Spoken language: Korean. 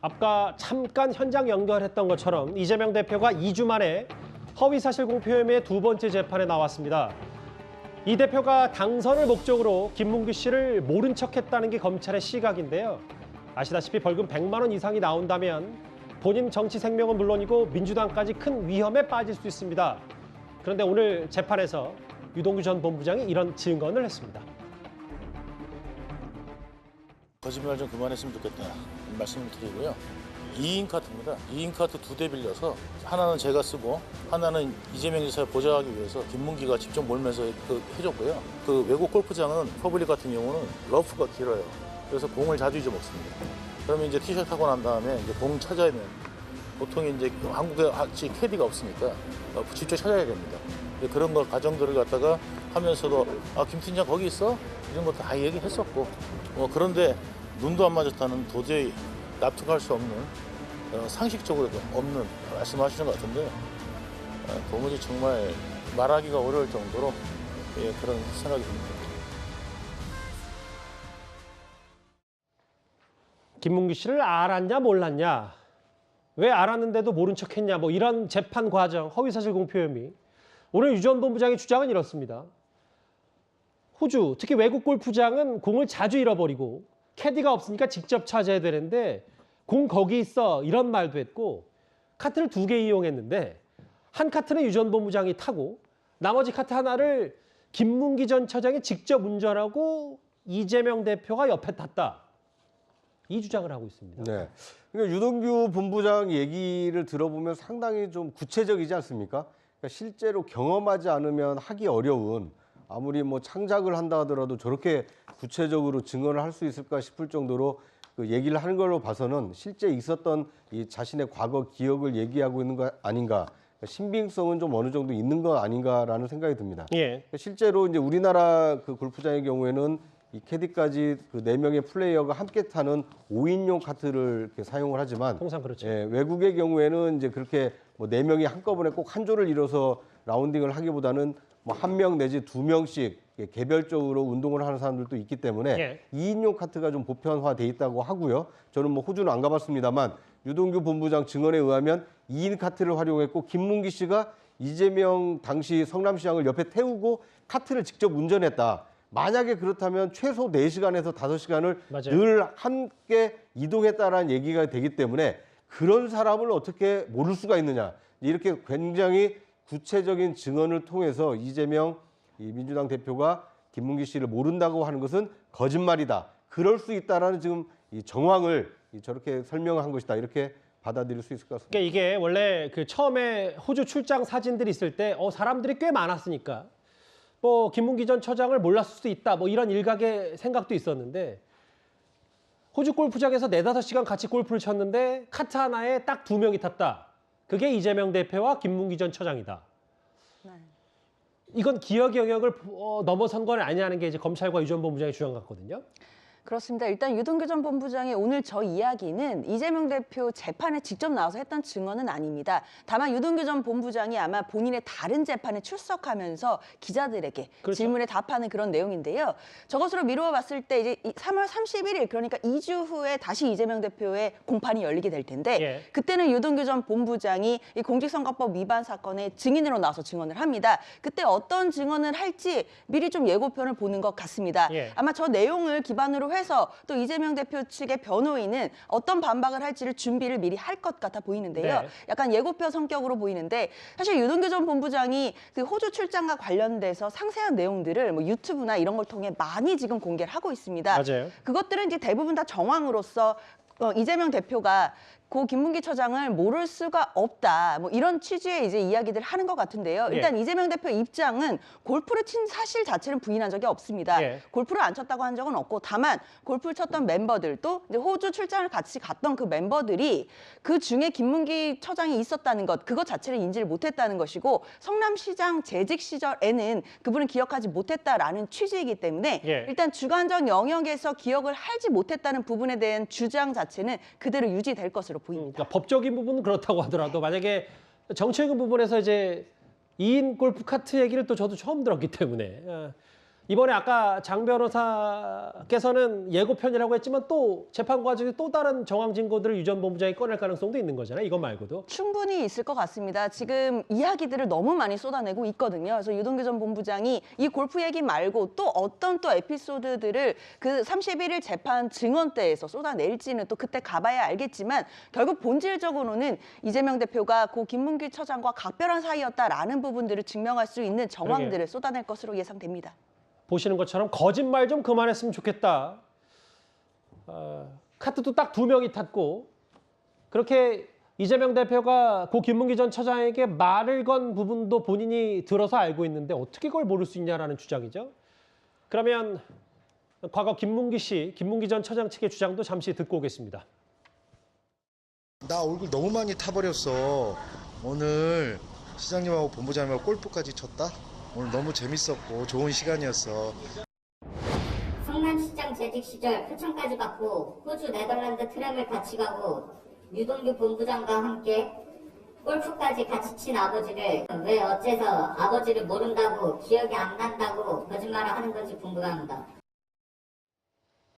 아까 잠깐 현장 연결했던 것처럼 이재명 대표가 2주 만에 허위사실 공표 혐의의 두 번째 재판에 나왔습니다. 이 대표가 당선을 목적으로 김문기 씨를 모른 척했다는 게 검찰의 시각인데요. 아시다시피 벌금 100만 원 이상이 나온다면 본인 정치 생명은 물론이고 민주당까지 큰 위험에 빠질 수 있습니다. 그런데 오늘 재판에서 유동규 전 본부장이 이런 증언을 했습니다. 거짓말 좀 그만했으면 좋겠다 말씀을 드리고요. 2인 카트입니다. 2인 카트 2대 빌려서 하나는 제가 쓰고 하나는 이재명 지사를 보좌하기 위해서 김문기가 직접 몰면서 해줬고요. 그 외국 골프장은 퍼블릭 같은 경우는 러프가 길어요. 그래서 공을 자주 잊어먹습니다. 그러면 이제 티셔츠 하고 난 다음에 이제 공 찾아야 되는, 보통 이제 한국에 캐디가 없으니까 직접 찾아야 됩니다. 그런 거 과정들을 갖다가 하면서도 김 팀장 거기 있어? 이런 것도 다 얘기했었고 그런데 눈도 안 맞았다는 도저히 납득할 수 없는 상식적으로도 없는 말씀하시는 것 같은데 도무지 정말 말하기가 어려울 정도로 그런 생각이 듭니다. 김문기 씨를 알았냐 몰랐냐, 왜 알았는데도 모른 척했냐, 뭐 이런 재판 과정, 허위사실 공표 혐의. 오늘 유 전 본부장의 주장은 이렇습니다. 호주, 특히 외국 골프장은 공을 자주 잃어버리고 캐디가 없으니까 직접 찾아야 되는데 공 거기 있어, 이런 말도 했고, 카트를 2개 이용했는데 한 카트는 유 전 본부장이 타고 나머지 카트 하나를 김문기 전 처장이 직접 운전하고 이재명 대표가 옆에 탔다. 이 주장을 하고 있습니다. 네. 그러니까 유동규 본부장 얘기를 들어보면 상당히 좀 구체적이지 않습니까? 그러니까 실제로 경험하지 않으면 하기 어려운, 아무리 뭐 창작을 한다 하더라도 저렇게 구체적으로 증언을 할 수 있을까 싶을 정도로 그 얘기를 하는 걸로 봐서는 실제 있었던 이 자신의 과거 기억을 얘기하고 있는 거 아닌가, 신빙성은 좀 어느 정도 있는 거 아닌가라는 생각이 듭니다. 예. 실제로 이제 우리나라 그 골프장의 경우에는 이 캐디까지 그 4명의 플레이어가 함께 타는 5인용 카트를 이렇게 사용을 하지만 통상 그렇죠. 외국의 경우에는 이제 그렇게 뭐 4명이 한꺼번에 꼭 한 조를 이뤄서 라운딩을 하기보다는 뭐 1명 내지 2명씩 개별적으로 운동을 하는 사람들도 있기 때문에 2인용 카트가 좀 보편화돼 있다고 하고요. 저는 뭐 호주는 안 가봤습니다만 유동규 본부장 증언에 의하면 2인 카트를 활용했고 김문기 씨가 이재명 당시 성남시장을 옆에 태우고 카트를 직접 운전했다. 만약에 그렇다면 최소 4시간에서 5시간을 맞아요. 늘 함께 이동했다라는 얘기가 되기 때문에 그런 사람을 어떻게 모를 수가 있느냐. 이렇게 굉장히 구체적인 증언을 통해서 이재명 민주당 대표가 김문기 씨를 모른다고 하는 것은 거짓말이다. 그럴 수 있다라는 지금 이 정황을 저렇게 설명한 것이다. 이렇게 받아들일 수 있을 것 같습니다. 그러니까 이게 원래 그 처음에 호주 출장 사진들이 있을 때 사람들이 꽤 많았으니까 뭐 김문기 전 처장을 몰랐을 수도 있다. 뭐 이런 일각의 생각도 있었는데 호주 골프장에서 4-5시간 같이 골프를 쳤는데 카트 하나에 딱 2명이 탔다. 그게 이재명 대표와 김문기 전 처장이다. 네. 이건 기억 영역을 넘어선 건 아니냐는 게 이제 검찰과 유 전 본부장의 주장 같거든요. 그렇습니다. 일단 유동규 전 본부장의 오늘 저 이야기는 이재명 대표 재판에 직접 나와서 했던 증언은 아닙니다. 다만 유동규 전 본부장이 아마 본인의 다른 재판에 출석하면서 기자들에게 그렇죠. 질문에 답하는 그런 내용인데요. 저것으로 미루어 봤을 때 이제 3월 31일, 그러니까 2주 후에 다시 이재명 대표의 공판이 열리게 될 텐데 그때는 유동규 전 본부장이 이 공직선거법 위반 사건의 증인으로 나와서 증언을 합니다. 그때 어떤 증언을 할지 미리 좀 예고편을 보는 것 같습니다. 아마 저 내용을 기반으로 해서 또 이재명 대표 측의 변호인은 어떤 반박을 할지를 준비를 미리 할 것 같아 보이는데요. 약간 예고편 성격으로 보이는데 사실 유동규 전 본부장이 그 호주 출장과 관련돼서 상세한 내용들을 뭐 유튜브나 이런 걸 통해 많이 지금 공개를 하고 있습니다. 맞아요. 그것들은 이제 대부분 다 정황으로서 이재명 대표가 고 김문기 처장을 모를 수가 없다. 뭐 이런 취지의 이제 이야기들을 하는 것 같은데요. 일단 이재명 대표 입장은 골프를 친 사실 자체는 부인한 적이 없습니다. 골프를 안 쳤다고 한 적은 없고, 다만 골프를 쳤던 멤버들도 이제 호주 출장을 같이 갔던 그 멤버들이 그 중에 김문기 처장이 있었다는 것, 그것 자체를 인지를 못했다는 것이고, 성남시장 재직 시절에는 그분을 기억하지 못했다라는 취지이기 때문에 일단 주관적 영역에서 기억을 하지 못했다는 부분에 대한 주장 자체는 그대로 유지될 것으로 보입니다. 그러니까 법적인 부분은 그렇다고 하더라도 만약에 정치적인 부분에서 이제 2인 골프 카트 얘기를 또 저도 처음 들었기 때문에 이번에 아까 장 변호사께서는 예고편이라고 했지만 또 재판 과정에 또 다른 정황 증거들을 유 전 본부장이 꺼낼 가능성도 있는 거잖아요. 이것 말고도. 충분히 있을 것 같습니다. 지금 이야기들을 너무 많이 쏟아내고 있거든요. 그래서 유동규 전 본부장이 이 골프 얘기 말고 또 어떤 또 에피소드들을 그 31일 재판 증언대에서 쏟아낼지는 또 그때 가봐야 알겠지만 결국 본질적으로는 이재명 대표가 고 김문기 처장과 각별한 사이였다라는 부분들을 증명할 수 있는 정황들을 쏟아낼 것으로 예상됩니다. 보시는 것처럼 거짓말 좀 그만했으면 좋겠다. 카트도 딱 2명이 탔고 그렇게 이재명 대표가 고 김문기 전 처장에게 말을 건 부분도 본인이 들어서 알고 있는데 어떻게 그걸 모를 수 있냐라는 주장이죠. 그러면 과거 김문기 전 처장 측의 주장도 잠시 듣고 오겠습니다. 나 얼굴 너무 많이 타버렸어. 오늘 시장님하고 본부장님하고 골프까지 쳤다? 오늘 너무 재밌었고 좋은 시간이었어. 성남시장 재직 시절 표창까지 받고 호주 네덜란드 트램을 같이 가고 유동규 본부장과 함께 골프까지 같이 친 아버지를 왜 어째서 아버지를 모른다고 기억이 안 난다고 거짓말을 하는 건지 궁금합니다.